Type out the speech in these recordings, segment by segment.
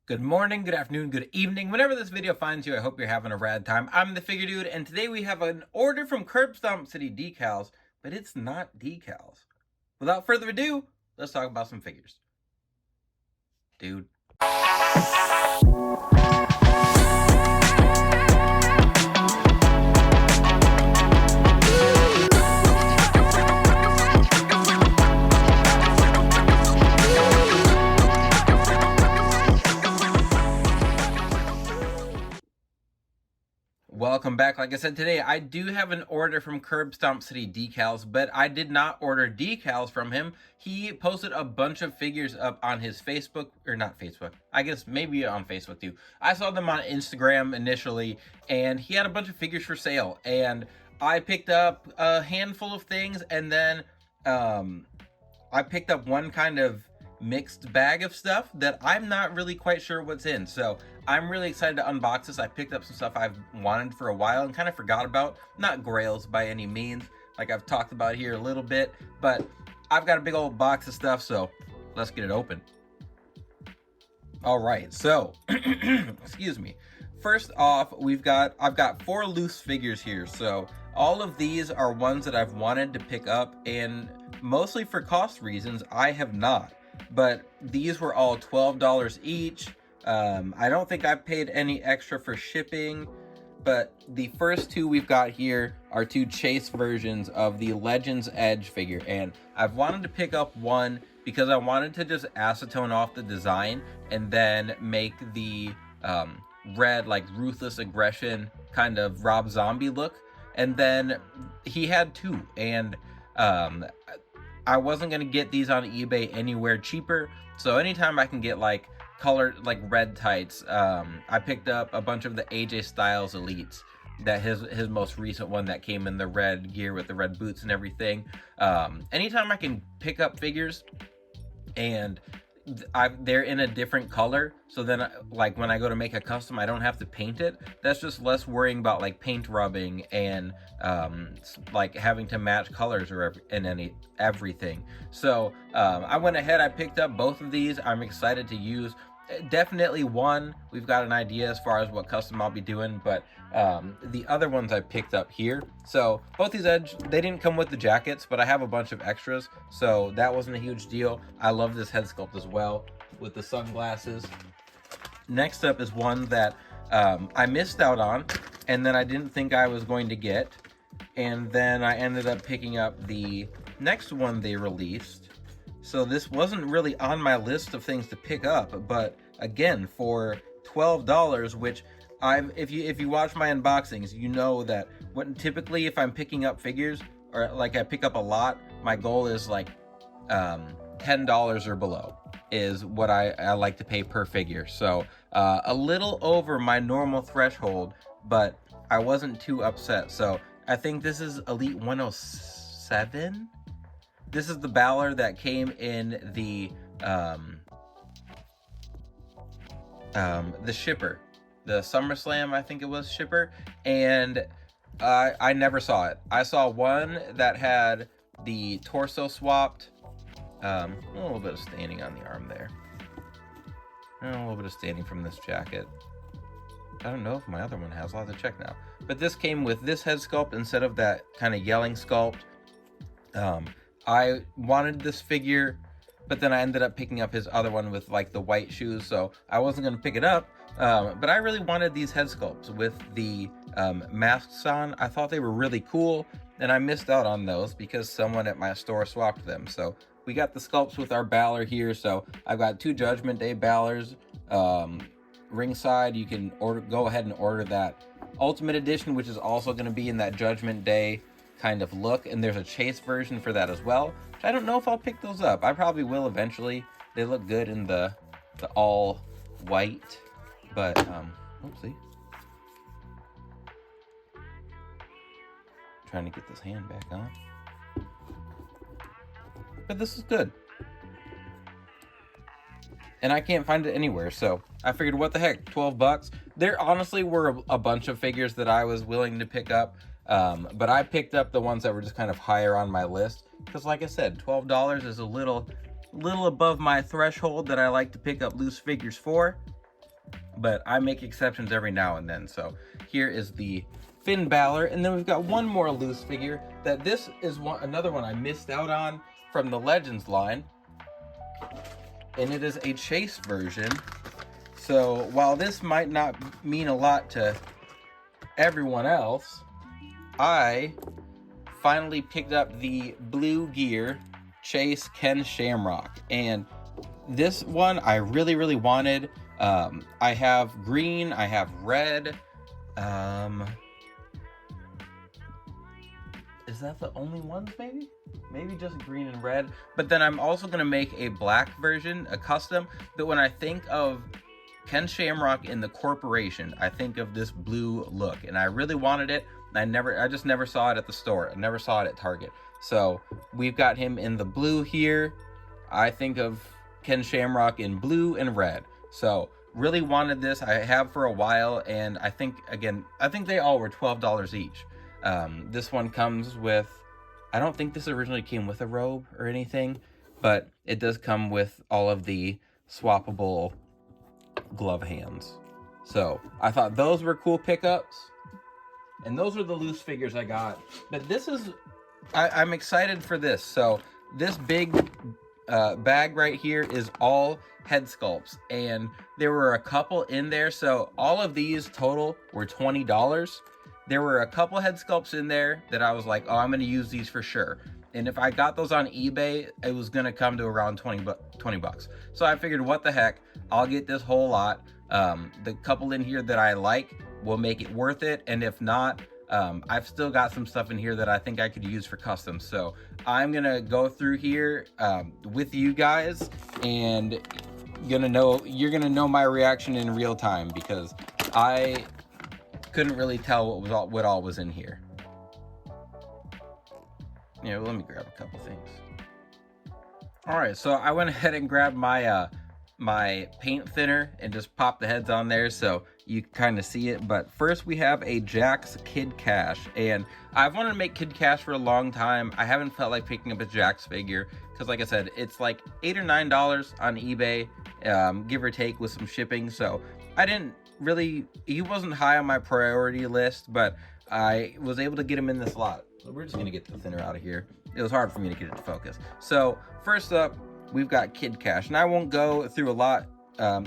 Good morning, good afternoon, good evening. Whenever this video finds you, I hope you're having a rad time. I'm the Figure Dude, and today we have an order from Curbstomp City Decals, but it's not decals. Without further ado, let's talk about some figures. Dude. Welcome back. Like I said, today I do have an order from Curbstomp City Decals, but I did not order decals from him. He posted a bunch of figures up on his Facebook, or not Facebook, I guess maybe on Facebook too. I saw them on Instagram initially, and he had a bunch of figures for sale, and I picked up a handful of things, and then I picked up one kind of mixed bag of stuff that I'm not really quite sure what's in. So I'm really excited to unbox this. I picked up some stuff I've wanted for a while and kind of forgot about. Not grails by any means, like I've talked about here a little bit, but I've got a big old box of stuff, so let's get it open. All right, so excuse me. First off, I've got 4 loose figures here. So all of these are ones that I've wanted to pick up, and mostly for cost reasons, I have not. But these were all $12 each. I don't think I paid any extra for shipping, but the first 2 we've got here are 2 chase versions of the Legends Edge figure, and I've wanted to pick up one because I wanted to just acetone off the design and then make the red, like, ruthless aggression kind of Rob Zombie look. And then he had 2, and I wasn't gonna get these on eBay anywhere cheaper, so anytime I can get like colored, like red tights, I picked up a bunch of the AJ Styles Elites, that his most recent one that came in the red gear with the red boots and everything. Anytime I can pick up figures and they're in a different color, so then like when I go to make a custom, I don't have to paint it. That's just less worrying about like paint rubbing and like having to match colors or everything. So I went ahead, I picked up both of these. I'm excited to use. Definitely one, we've got an idea as far as what custom I'll be doing, but the other ones I picked up here. So both these Edge, they didn't come with the jackets, but I have a bunch of extras, so that wasn't a huge deal. I love this head sculpt as well with the sunglasses. Next up is one that I missed out on, and then I didn't think I was going to get, and then I ended up picking up the next one they released. So this wasn't really on my list of things to pick up, but again, for $12, which if you watch my unboxings, you know that typically if I'm picking up figures, or like I pick up a lot, my goal is like $10 or below is what I like to pay per figure. So a little over my normal threshold, but I wasn't too upset. So I think this is Elite 107. This is the Balor that came in the shipper, the SummerSlam, I think it was shipper, and I never saw it. I saw one that had the torso swapped, a little bit of staining on the arm there, a little bit of staining from this jacket. I don't know if my other one has, I'll have to check now. But this came with this head sculpt instead of that kind of yelling sculpt. I wanted this figure, but then I ended up picking up his other one with like the white shoes, so I wasn't going to pick it up. But I really wanted these head sculpts with the masks on. I thought they were really cool, and I missed out on those because someone at my store swapped them. So we got the sculpts with our Balor here. So I've got 2 Judgment Day Balors. Ringside, you can go ahead and order that Ultimate Edition, which is also going to be in that Judgment Day kind of look, and there's a chase version for that as well, which I don't know if I'll pick those up. I probably will eventually. They look good in the all white, but oopsie, trying to get this hand back on, but this is good, and I can't find it anywhere, so I figured, what the heck, 12 bucks. There honestly were a bunch of figures that I was willing to pick up, but I picked up the ones that were just kind of higher on my list, because like I said, $12 is a little above my threshold that I like to pick up loose figures for. but I make exceptions every now and then. So here is the Finn Balor, and then we've got one more loose figure that this is another one I missed out on from the Legends line, and it is a Chase version. So while this might not mean a lot to everyone else, I finally picked up the Blue Gear Chase Ken Shamrock, and this one I really wanted. I have green, I have red. Is that the only ones? Maybe just green and red. But then I'm also gonna make a black version, a custom. But when I think of Ken Shamrock in the corporation, I think of this blue look, and I really wanted it. I just never saw it at the store. I never saw it at Target. So we've got him in the blue here. I think of Ken Shamrock in blue and red. So really wanted this. I have for a while, and I think they all were $12 each. This one comes with, I don't think this originally came with a robe or anything, but it does come with all of the swappable glove hands. So I thought those were cool pickups, and those are the loose figures I got. But this is, I'm excited for this. So this big bag right here is all head sculpts, and there were a couple in there. So all of these total were $20. There were a couple head sculpts in there that I was like, oh, I'm going to use these for sure. And if I got those on eBay, it was going to come to around 20 bucks. So I figured, what the heck, I'll get this whole lot. The couple in here that I like will make it worth it. And if not, I've still got some stuff in here that I think I could use for customs. So I'm going to go through here with you guys, and you're going to know my reaction in real time, because I couldn't really tell what all was in here. Yeah, let me grab a couple things. All right, so I went ahead and grabbed my my paint thinner and just popped the heads on there so you can kind of see it. But first we have a Jax Kid Cash, and I've wanted to make Kid Cash for a long time. I haven't felt like picking up a Jax figure because, like I said, it's like $8 or $9 on eBay, give or take with some shipping. So I didn't really, he wasn't high on my priority list, but I was able to get him in this lot. So we're just gonna get the thinner out of here. It was hard for me to get it to focus. So first up, we've got Kid Cash, and I won't go through a lot,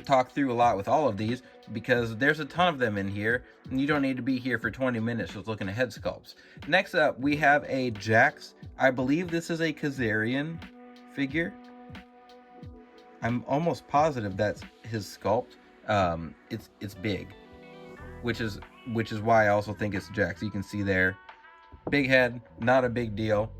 talk through a lot with all of these, because there's a ton of them in here, and you don't need to be here for 20 minutes just looking at head sculpts. Next up, we have a Jax. I believe this is a Kazarian figure. I'm almost positive that's his sculpt. It's big, which is why I also think it's Jax. You can see there, big head, not a big deal.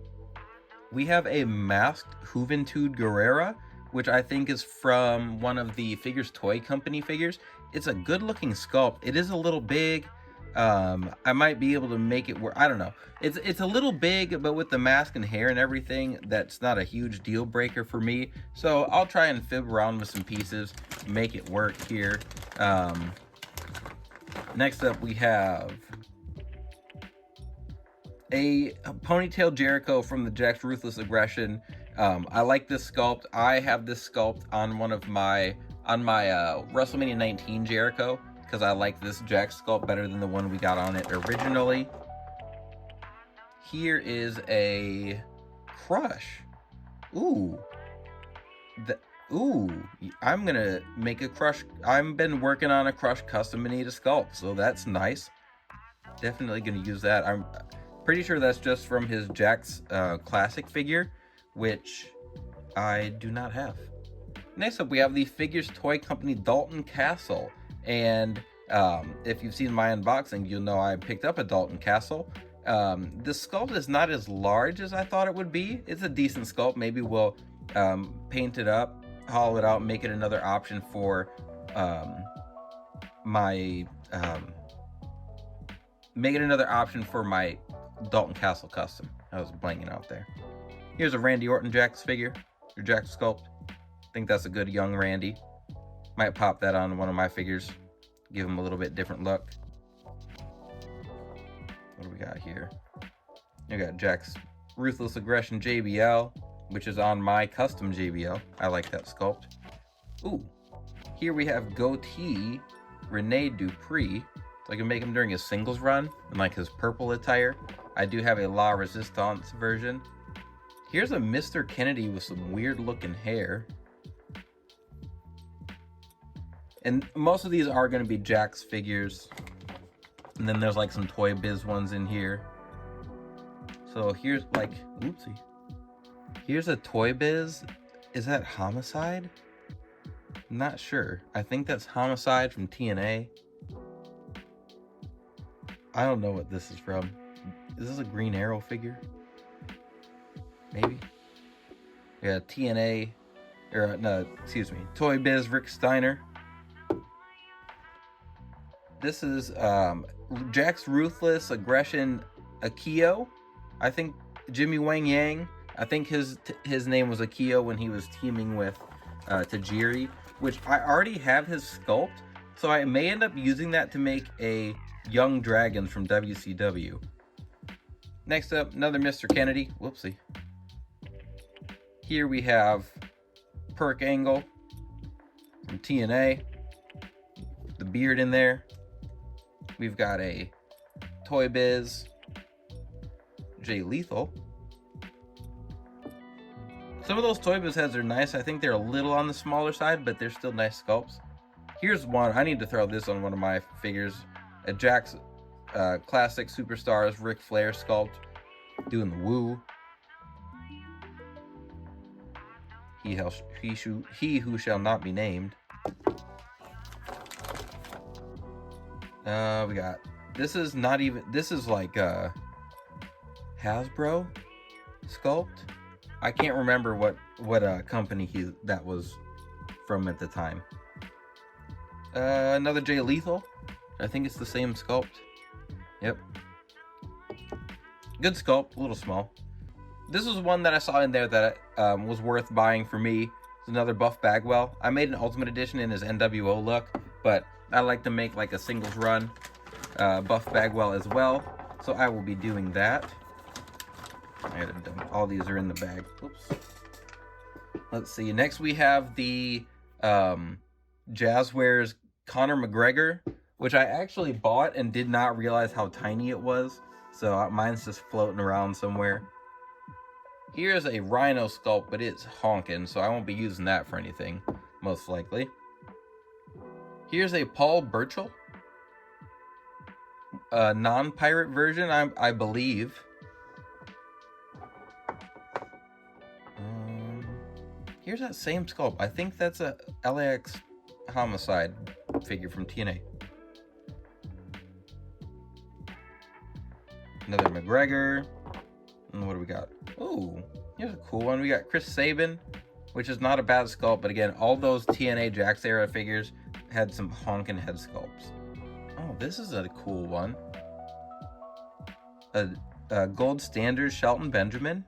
We have a masked Juventud Guerrera, which I think is from one of the Figures Toy Company figures. It's a good looking sculpt. It is a little big. I might be able to make it work. I don't know. It's a little big, but with the mask and hair and everything, that's not a huge deal breaker for me. So I'll try and fib around with some pieces, make it work here. Next up, we have a Ponytail Jericho from the Jax Ruthless Aggression. I like this sculpt. I have this sculpt on my WrestleMania 19 Jericho, because I like this Jax sculpt better than the one we got on it originally. Here is a Crush. Ooh. I'm gonna make a Crush. I've been working on a Crush custom Anita sculpt, so that's nice. Definitely gonna use that. I'm pretty sure that's just from his Jax classic figure, which I do not have. Next up, we have the Figures Toy Company Dalton Castle. And if you've seen my unboxing, you'll know I picked up a Dalton Castle. This sculpt is not as large as I thought it would be. It's a decent sculpt. Maybe we'll paint it up, hollow it out, make it another option for my Dalton Castle custom. I was blanking out there. Here's a Randy Orton Jax figure, or Jax sculpt. I think that's a good young Randy. Might pop that on one of my figures, give him a little bit different look. What do we got here? We got Jax Ruthless Aggression JBL, which is on my custom JBL. I like that sculpt. Ooh, here we have Goatee Rene Dupree, so I can make him during his singles run in like his purple attire. I do have a La Resistance version. Here's a Mr. Kennedy with some weird looking hair. And most of these are going to be Jakks figures. And then there's like some Toy Biz ones in here. So here's like, oopsie. Here's a Toy Biz. Is that Homicide? I'm not sure. I think that's Homicide from TNA. I don't know what this is from. Is this a Green Arrow figure? Maybe. Yeah, TNA. Or, no, excuse me. Toy Biz Rick Steiner. This is Jakks Ruthless Aggression Akio. I think Jimmy Wang Yang. I think his name was Akio when he was teaming with Tajiri, which I already have his sculpt, so I may end up using that to make a Young Dragons from WCW. Next up, another Mr. Kennedy. Whoopsie. Here we have Perk Angle from TNA. The beard in there. We've got a Toy Biz Jay Lethal. Some of those Toy Biz heads are nice. I think they're a little on the smaller side, but they're still nice sculpts. Here's one. I need to throw this on one of my figures. A Jakks Classic Superstars Ric Flair sculpt. Doing the woo. He who shall not be named. We got, this is not even, this is like Hasbro sculpt. I can't remember what company that was from at the time. Another Jay Lethal. I think it's the same sculpt. Yep. Good sculpt, a little small. This was one that I saw in there that was worth buying for me. It's another Buff Bagwell. I made an Ultimate Edition in his NWO look, but I like to make like a singles run Buff Bagwell as well, so I will be doing that. I had done, all these are in the bag. Oops. Let's see. Next we have the Jazzwares Conor McGregor, which I actually bought and did not realize how tiny it was. So mine's just floating around somewhere. Here's a Rhino sculpt, but it's honking, so I won't be using that for anything, most likely. Here's a Paul Burchill, a non-pirate version, I believe. Here's that same sculpt. I think that's a LAX Homicide figure from TNA. Another McGregor. And what do we got? Ooh, here's a cool one. We got Chris Sabin, which is not a bad sculpt, but again, all those TNA Jakks era figures had some honking head sculpts. Oh, this is a cool one. A gold standard Shelton Benjamin.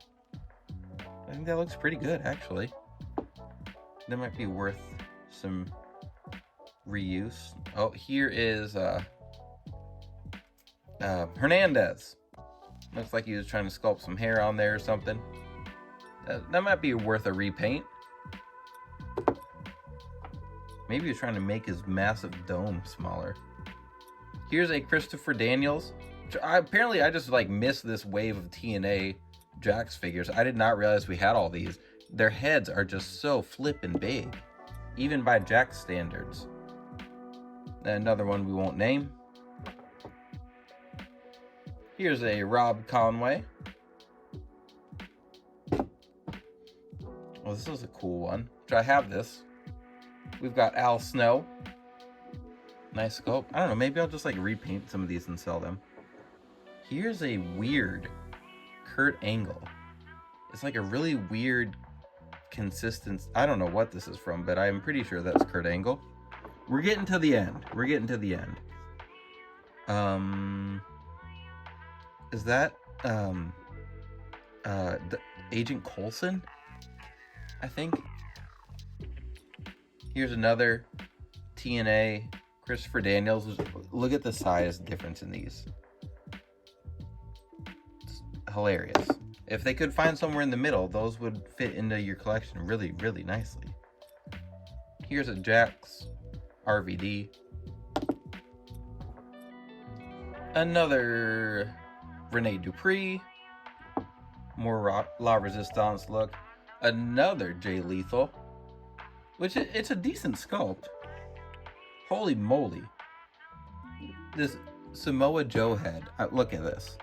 I think that looks pretty good, actually. That might be worth some reuse. Oh, here is Hernandez. Looks like he was trying to sculpt some hair on there or something. That might be worth a repaint. Maybe he was trying to make his massive dome smaller. Here's a Christopher Daniels. Apparently I just like missed this wave of TNA Jakks figures. I did not realize we had all these. Their heads are just so flippin' big, even by Jakks standards. Another one we won't name. Here's a Rob Conway. Well, this is a cool one. I have this. We've got Al Snow. Nice sculpt. I don't know, maybe I'll just like repaint some of these and sell them. Here's a weird Kurt Angle. It's like a really weird consistency. I don't know what this is from, but I'm pretty sure that's Kurt Angle. We're getting to the end. We're getting to the end. Is that Agent Coulson? I think. Here's another TNA Christopher Daniels. Look at the size difference in these. It's hilarious. If they could find somewhere in the middle, those would fit into your collection really, really nicely. Here's a Jakks RVD. Another Rene Dupree. More La Resistance look. Another Jay Lethal. Which, it's a decent sculpt. Holy moly. This Samoa Joe head. Look at this.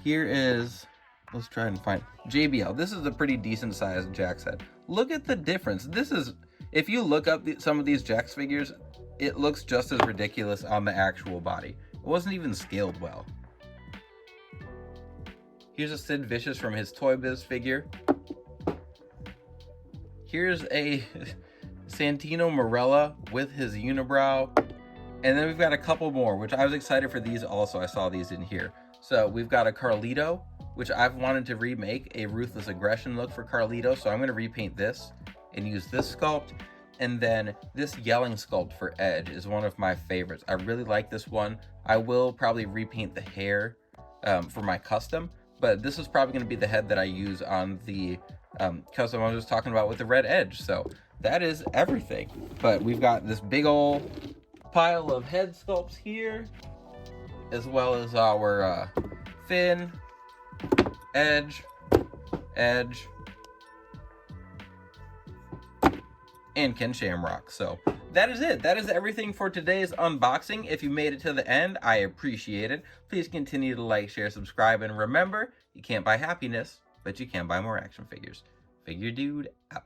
Here is, let's try and find JBL. This is a pretty decent sized Jax head. Look at the difference. This is, if you look up some of these Jax figures, it looks just as ridiculous on the actual body. It wasn't even scaled well. Here's a Sid Vicious from his Toy Biz figure. Here's a Santino Marella with his unibrow. And then we've got a couple more, which I was excited for these also. I saw these in here. So we've got a Carlito, which I've wanted to remake a Ruthless Aggression look for Carlito. So I'm going to repaint this and use this sculpt. And then this Yelling sculpt for Edge is one of my favorites. I really like this one. I will probably repaint the hair for my custom, but this is probably going to be the head that I use on the custom I was just talking about with the red Edge. So that is everything. But we've got this big old pile of head sculpts here, as well as our Finn, Edge, and Ken Shamrock. So that is it. That is everything for today's unboxing. If you made it to the end, I appreciate it. Please continue to like, share, subscribe, and remember, you can't buy happiness, but you can buy more action figures. Figure Dude out.